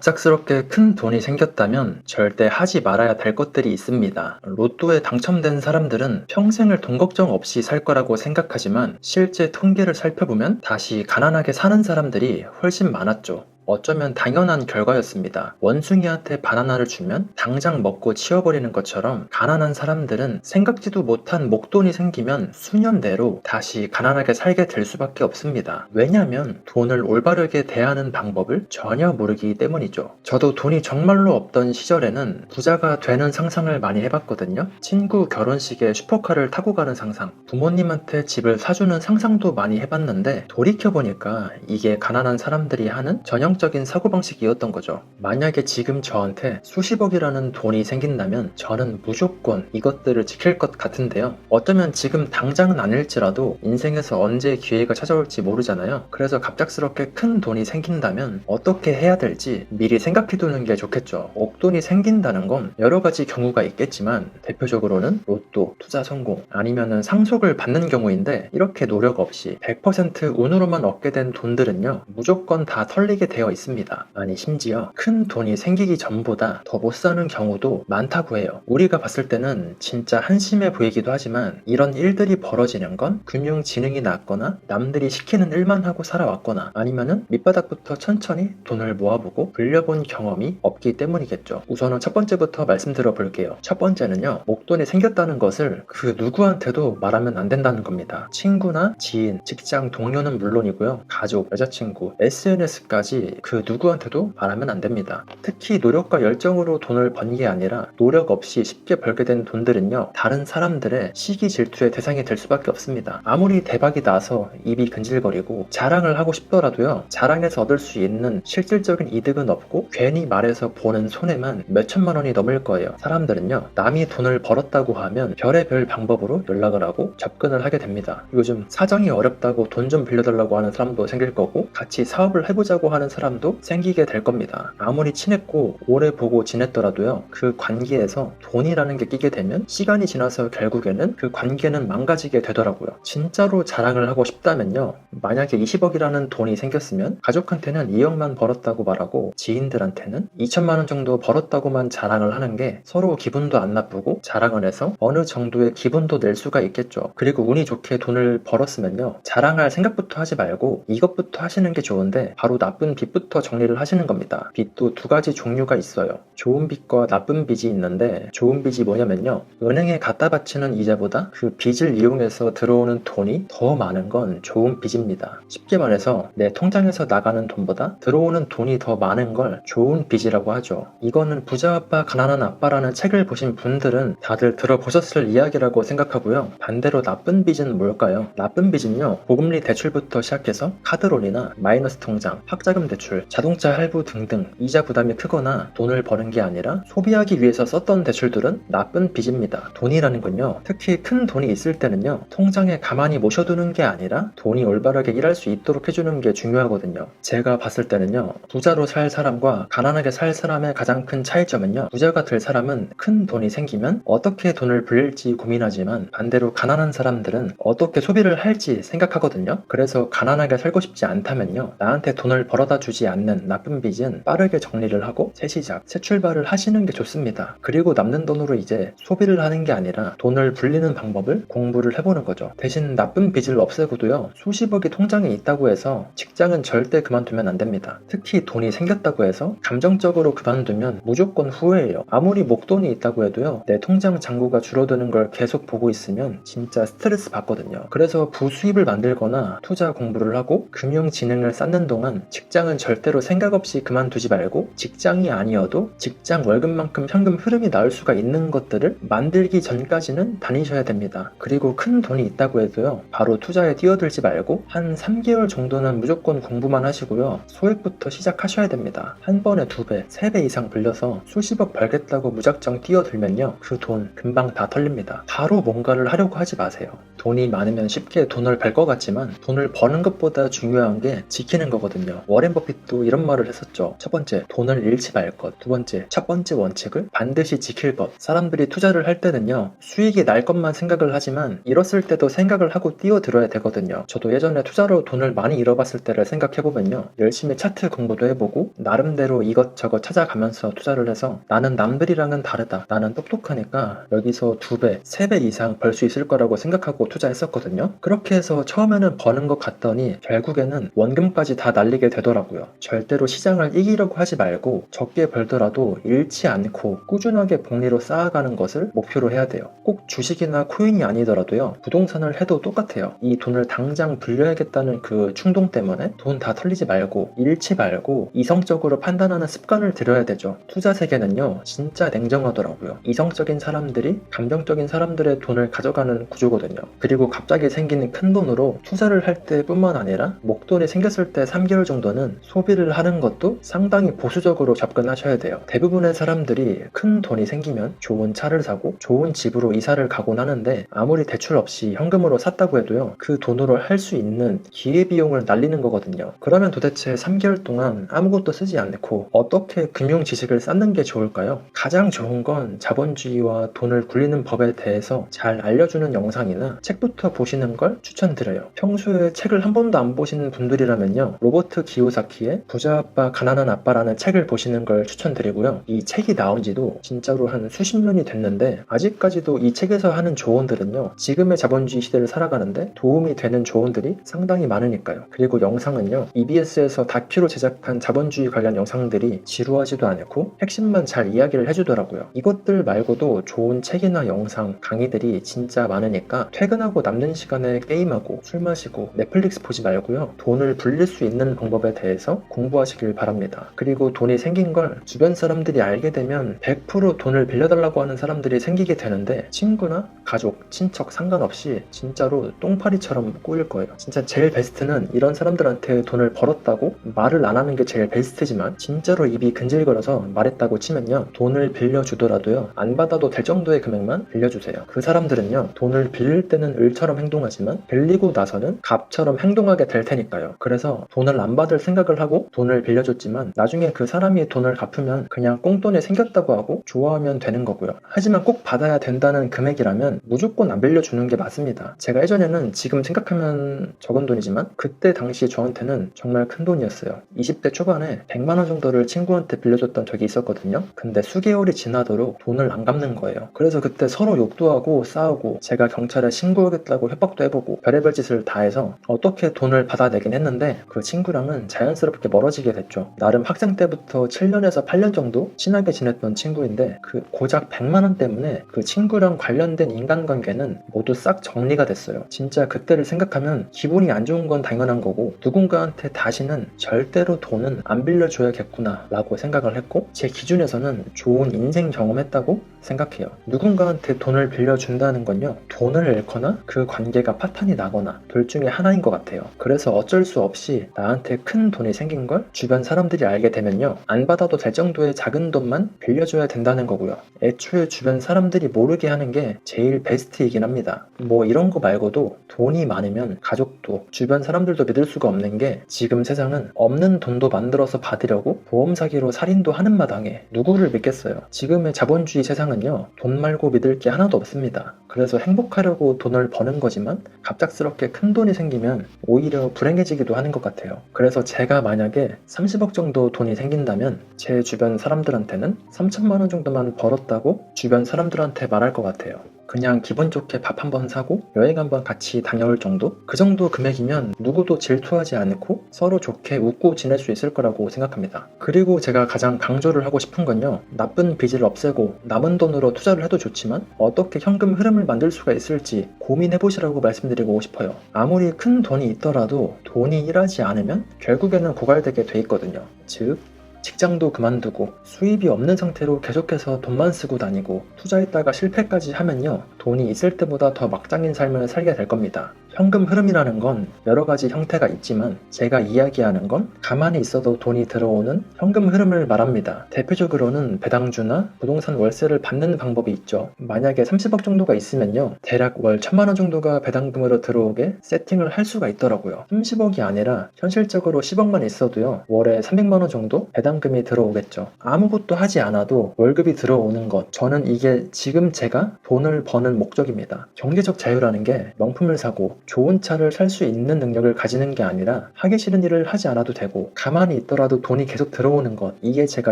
갑작스럽게 큰 돈이 생겼다면 절대 하지 말아야 될 것들이 있습니다. 로또에 당첨된 사람들은 평생을 돈 걱정 없이 살 거라고 생각하지만 실제 통계를 살펴보면 다시 가난하게 사는 사람들이 훨씬 많았죠. 어쩌면 당연한 결과였습니다. 원숭이한테 바나나를 주면 당장 먹고 치워버리는 것처럼 가난한 사람들은 생각지도 못한 목돈이 생기면 수년 내로 다시 가난하게 살게 될 수밖에 없습니다. 왜냐하면 돈을 올바르게 대하는 방법을 전혀 모르기 때문이죠. 저도 돈이 정말로 없던 시절에는 부자가 되는 상상을 많이 해봤거든요. 친구 결혼식에 슈퍼카를 타고 가는 상상, 부모님한테 집을 사주는 상상도 많이 해봤는데 돌이켜보니까 이게 가난한 사람들이 하는 전형적인 사고방식이었던 거죠. 만약에 지금 저한테 수십억이라는 돈이 생긴다면 저는 무조건 이것들을 지킬 것 같은데요. 어쩌면 지금 당장은 아닐지라도 인생에서 언제 기회가 찾아올지 모르잖아요. 그래서 갑작스럽게 큰 돈이 생긴다면 어떻게 해야 될지 미리 생각해두는 게 좋겠죠. 억돈이 생긴다는 건 여러 가지 경우가 있겠지만 대표적으로는 로또, 투자 성공, 아니면은 상속을 받는 경우인데 이렇게 노력 없이 100% 운으로만 얻게 된 돈들은요 무조건 다 털리게 되어 있습니다. 아니 심지어 큰 돈이 생기기 전보다 더 못 사는 경우도 많다고 해요. 우리가 봤을 때는 진짜 한심해 보이기도 하지만 이런 일들이 벌어지는 건 금융지능이 낮거나 남들이 시키는 일만 하고 살아왔거나 아니면은 밑바닥부터 천천히 돈을 모아보고 불려본 경험이 없기 때문이겠죠. 우선은 첫 번째부터 말씀드려 볼게요. 첫 번째는요, 목돈이 생겼다는 것을 그 누구한테도 말하면 안 된다는 겁니다. 친구나 지인, 직장 동료는 물론이고요, 가족, 여자친구, SNS까지 그 누구한테도 말하면 안 됩니다. 특히 노력과 열정으로 돈을 번 게 아니라 노력 없이 쉽게 벌게 된 돈들은요, 다른 사람들의 시기 질투의 대상이 될 수밖에 없습니다. 아무리 대박이 나서 입이 근질거리고 자랑을 하고 싶더라도요, 자랑에서 얻을 수 있는 실질적인 이득은 없고 괜히 말해서 보는 손해만 몇천만 원이 넘을 거예요. 사람들은요, 남이 돈을 벌었다고 하면 별의별 방법으로 연락을 하고 접근을 하게 됩니다. 요즘 사정이 어렵다고 돈 좀 빌려달라고 하는 사람도 생길 거고 같이 사업을 해보자고 하는 사람도 생기게 될 겁니다. 아무리 친했고 오래 보고 지냈더라도요, 그 관계에서 돈이라는 게 끼게 되면 시간이 지나서 결국에는 그 관계는 망가지게 되더라고요. 진짜로 자랑을 하고 싶다면요, 만약에 20억이라는 돈이 생겼으면 가족한테는 2억만 벌었다고 말하고 지인들한테는 2천만 원 정도 벌었다고만 자랑을 하는 게 서로 기분도 안 나쁘고 자랑을 해서 어느 정도의 기분도 낼 수가 있겠죠. 그리고 운이 좋게 돈을 벌었으면요, 자랑할 생각부터 하지 말고 이것부터 하시는 게 좋은데 바로 나쁜 빚부터 정리를 하시는 겁니다. 빚도 두 가지 종류가 있어요. 좋은 빚과 나쁜 빚이 있는데 좋은 빚이 뭐냐면요, 은행에 갖다 바치는 이자보다 그 빚을 이용해서 들어오는 돈이 더 많은 건 좋은 빚입니다. 쉽게 말해서 내 통장에서 나가는 돈보다 들어오는 돈이 더 많은 걸 좋은 빚이라고 하죠. 이거는 부자 아빠 가난한 아빠라는 책을 보신 분들은 다들 들어보셨을 이야기라고 생각하고요. 반대로 나쁜 빚은 뭘까요? 나쁜 빚은요, 고금리 대출부터 시작해서 카드론이나 마이너스 통장, 학자금 대출, 자동차 할부 등등 이자 부담이 크거나 돈을 버는 게 아니라 소비하기 위해서 썼던 대출들은 나쁜 빚입니다. 돈이라는 건요, 특히 큰 돈이 있을 때는요, 통장에 가만히 모셔두는 게 아니라 돈이 올바르게 일할 수 있도록 해주는 게 중요하거든요. 제가 봤을 때는요, 부자로 살 사람과 가난하게 살 사람의 가장 큰 차이점은요, 부자가 될 사람은 큰 돈이 생기면 어떻게 돈을 불릴지 고민하지만 반대로 가난한 사람들은 어떻게 소비를 할지 생각하거든요. 그래서 가난하게 살고 싶지 않다면요, 나한테 돈을 벌어다 주지 않는 나쁜 빚은 빠르게 정리를 하고 새 시작, 새 출발을 하시는 게 좋습니다. 그리고 남는 돈으로 이제 소비를 하는 게 아니라 돈을 불리는 방법을 공부를 해보는 거죠. 대신 나쁜 빚을 없애고도요, 수십억이 통장에 있다고 해서 직장은 절대 그만두면 안 됩니다. 특히 돈이 생겼다고 해서 감정적으로 그만두면 무조건 후회해요. 아무리 목돈이 있다고 해도요, 내 통장 잔고가 줄어드는 걸 계속 보고 있으면 진짜 스트레스 받거든요. 그래서 부수입을 만들거나 투자 공부를 하고 금융지능을 쌓는 동안 직장은 절대로 생각 없이 그만두지 말고 직장이 아니어도 직장 월급만큼 현금 흐름이 나올 수가 있는 것들을 만들기 전까지는 다니셔야 됩니다. 그리고 큰 돈이 있다고 해도요, 바로 투자에 뛰어들지 말고 한 3개월 정도는 무조건 공부만 하시고요, 소액부터 시작하셔야 됩니다. 한 번에 2배, 3배 이상 불려서 수십억 벌겠다고 무작정 뛰어들면요, 그 돈 금방 다 털립니다. 바로 뭔가를 하려고 하지 마세요. 돈이 많으면 쉽게 돈을 벌 것 같지만 돈을 버는 것보다 중요한 게 지키는 거거든요. 워렌 버핏 버핏도 또 이런 말을 했었죠. 첫 번째, 돈을 잃지 말 것. 두 번째, 첫 번째 원칙을 반드시 지킬 것. 사람들이 투자를 할 때는요, 수익이 날 것만 생각을 하지만 잃었을 때도 생각을 하고 뛰어들어야 되거든요. 저도 예전에 투자로 돈을 많이 잃어봤을 때를 생각해보면요, 열심히 차트 공부도 해보고 나름대로 이것저것 찾아가면서 투자를 해서 나는 남들이랑은 다르다, 나는 똑똑하니까 여기서 2배, 3배 이상 벌 수 있을 거라고 생각하고 투자했었거든요. 그렇게 해서 처음에는 버는 것 같더니 결국에는 원금까지 다 날리게 되더라고요. 절대로 시장을 이기려고 하지 말고 적게 벌더라도 잃지 않고 꾸준하게 복리로 쌓아가는 것을 목표로 해야 돼요. 꼭 주식이나 코인이 아니더라도요, 부동산을 해도 똑같아요. 이 돈을 당장 불려야겠다는 그 충동 때문에 돈 다 털리지 말고 잃지 말고 이성적으로 판단하는 습관을 들여야 되죠. 투자 세계는요, 진짜 냉정하더라고요. 이성적인 사람들이 감정적인 사람들의 돈을 가져가는 구조거든요. 그리고 갑자기 생기는 큰 돈으로 투자를 할 때뿐만 아니라 목돈이 생겼을 때 3개월 정도는 소비를 하는 것도 상당히 보수적으로 접근하셔야 돼요. 대부분의 사람들이 큰 돈이 생기면 좋은 차를 사고 좋은 집으로 이사를 가곤 하는데, 아무리 대출 없이 현금으로 샀다고 해도요, 그 돈으로 할 수 있는 기회비용을 날리는 거거든요. 그러면 도대체 3개월 동안 아무것도 쓰지 않고 어떻게 금융 지식을 쌓는 게 좋을까요? 가장 좋은 건 자본주의와 돈을 굴리는 법에 대해서 잘 알려주는 영상이나 책부터 보시는 걸 추천드려요. 평소에 책을 한 번도 안 보시는 분들이라면요, 로버트 기요사키의 부자 아빠 가난한 아빠라는 책을 보시는 걸 추천드리고요. 이 책이 나온 지도 진짜로 한 수십 년이 됐는데 아직까지도 이 책에서 하는 조언들은요, 지금의 자본주의 시대를 살아가는데 도움이 되는 조언들이 상당히 많으니까요. 그리고 영상은요, EBS에서 다큐로 제작한 자본주의 관련 영상들이 지루하지도 않고 핵심만 잘 이야기를 해주더라고요. 이것들 말고도 좋은 책이나 영상, 강의들이 진짜 많으니까 퇴근하고 남는 시간에 게임하고 술 마시고 넷플릭스 보지 말고요, 돈을 불릴 수 있는 방법에 대해서 공부하시길 바랍니다. 그리고 돈이 생긴 걸 주변 사람들이 알게 되면 100% 돈을 빌려달라고 하는 사람들이 생기게 되는데, 친구나 가족, 친척 상관없이 진짜로 똥파리처럼 꼬일 거예요. 진짜 제일 베스트는 이런 사람들한테 돈을 벌었다고 말을 안 하는 게 제일 베스트지만, 진짜로 입이 근질거려서 말했다고 치면요, 돈을 빌려주더라도요, 안 받아도 될 정도의 금액만 빌려주세요. 그 사람들은요, 돈을 빌릴 때는 을처럼 행동하지만 빌리고 나서는 갑처럼 행동하게 될 테니까요. 그래서 돈을 안 받을 생각을 하고 돈을 빌려줬지만 나중에 그 사람이 돈을 갚으면 그냥 꽁돈이 생겼다고 하고 좋아하면 되는 거고요. 하지만 꼭 받아야 된다는 금액이라면 무조건 안 빌려주는 게 맞습니다. 제가 예전에는 지금 생각하면 적은 돈이지만 그때 당시 저한테는 정말 큰 돈이었어요. 20대 초반에 100만 원 정도를 친구한테 빌려줬던 적이 있었거든요. 근데 수개월이 지나도록 돈을 안 갚는 거예요. 그래서 그때 서로 욕도 하고 싸우고 제가 경찰에 신고하겠다고 협박도 해보고 별의별 짓을 다 해서 어떻게 돈을 받아내긴 했는데, 그 친구랑은 자연스럽게 멀어지게 됐죠. 나름 학생 때부터 7년에서 8년 정도 친하게 지냈던 친구인데 그 고작 100만 원 때문에 그 친구랑 관련된 인간관계는 모두 싹 정리가 됐어요. 진짜 그때를 생각하면 기분이 안 좋은 건 당연한 거고, 누군가한테 다시는 절대로 돈은 안 빌려줘야겠구나 라고 생각을 했고, 제 기준에서는 좋은 인생 경험했다고 생각해요. 누군가한테 돈을 빌려준다는 건요, 돈을 잃거나 그 관계가 파탄이 나거나 둘 중에 하나인 것 같아요. 그래서 어쩔 수 없이 나한테 큰 돈이 생긴 걸 주변 사람들이 알게 되면요, 안 받아도 될 정도의 작은 돈만 빌려줘야 된다는 거고요. 애초에 주변 사람들이 모르게 하는 게 제일 베스트이긴 합니다. 뭐 이런 거 말고도 돈이 많으면 가족도 주변 사람들도 믿을 수가 없는 게, 지금 세상은 없는 돈도 만들어서 받으려고 보험 사기로 살인도 하는 마당에 누구를 믿겠어요. 지금의 자본주의 세상은요, 돈 말고 믿을 게 하나도 없습니다. 그래서 행복하려고 돈을 버는 거지만 갑작스럽게 큰 돈이 생기면 오히려 불행해지기도 하는 것 같아요. 그래서 제가 만약에 30억 정도 돈이 생긴다면 제 주변 사람들한테는 3천만 원 정도만 벌었다고 주변 사람들한테 말할 것 같아요. 그냥 기분 좋게 밥 한번 사고 여행 한번 같이 다녀올 정도? 그 정도 금액이면 누구도 질투하지 않고 서로 좋게 웃고 지낼 수 있을 거라고 생각합니다. 그리고 제가 가장 강조를 하고 싶은 건요, 나쁜 빚을 없애고 남은 돈으로 투자를 해도 좋지만 어떻게 현금 흐름을 만들 수가 있을지 고민해보시라고 말씀드리고 싶어요. 아무리 큰 돈이 있더라도 돈이 일하지 않으면 결국에는 고갈되게 돼 있거든요. 즉, 직장도 그만두고 수입이 없는 상태로 계속해서 돈만 쓰고 다니고 투자했다가 실패까지 하면요, 돈이 있을 때보다 더 막장인 삶을 살게 될 겁니다. 현금 흐름이라는 건 여러 가지 형태가 있지만 제가 이야기하는 건 가만히 있어도 돈이 들어오는 현금 흐름을 말합니다. 대표적으로는 배당주나 부동산 월세를 받는 방법이 있죠. 만약에 30억 정도가 있으면요, 대략 월 1000만 원 정도가 배당금으로 들어오게 세팅을 할 수가 있더라고요. 30억이 아니라 현실적으로 10억만 있어도요, 월에 300만 원 정도 배당금이 들어오겠죠. 아무것도 하지 않아도 월급이 들어오는 것, 저는 이게 지금 제가 돈을 버는 목적입니다. 경제적 자유라는 게 명품을 사고 좋은 차를 살 수 있는 능력을 가지는 게 아니라 하기 싫은 일을 하지 않아도 되고 가만히 있더라도 돈이 계속 들어오는 것, 이게 제가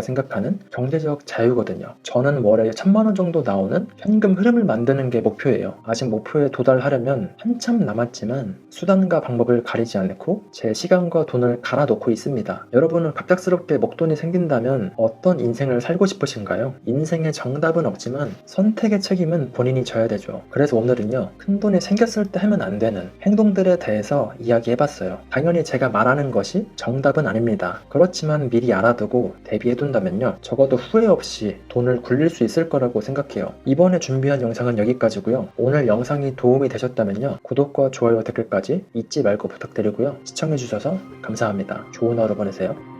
생각하는 경제적 자유거든요. 저는 월에 1000만 원 정도 나오는 현금 흐름을 만드는 게 목표예요. 아직 목표에 도달하려면 한참 남았지만 수단과 방법을 가리지 않고 제 시간과 돈을 갈아놓고 있습니다. 여러분은 갑작스럽게 목돈이 생긴다면 어떤 인생을 살고 싶으신가요? 인생의 정답은 없지만 선택의 책임은 본인이 져야 되죠. 그래서 오늘은요, 큰돈이 생겼을 때 하면 안 되는 행동들에 대해서 이야기해봤어요. 당연히 제가 말하는 것이 정답은 아닙니다. 그렇지만 미리 알아두고 대비해둔다면요, 적어도 후회 없이 돈을 굴릴 수 있을 거라고 생각해요. 이번에 준비한 영상은 여기까지고요. 오늘 영상이 도움이 되셨다면요, 구독과 좋아요, 댓글까지 잊지 말고 부탁드리고요. 시청해주셔서 감사합니다. 좋은 하루 보내세요.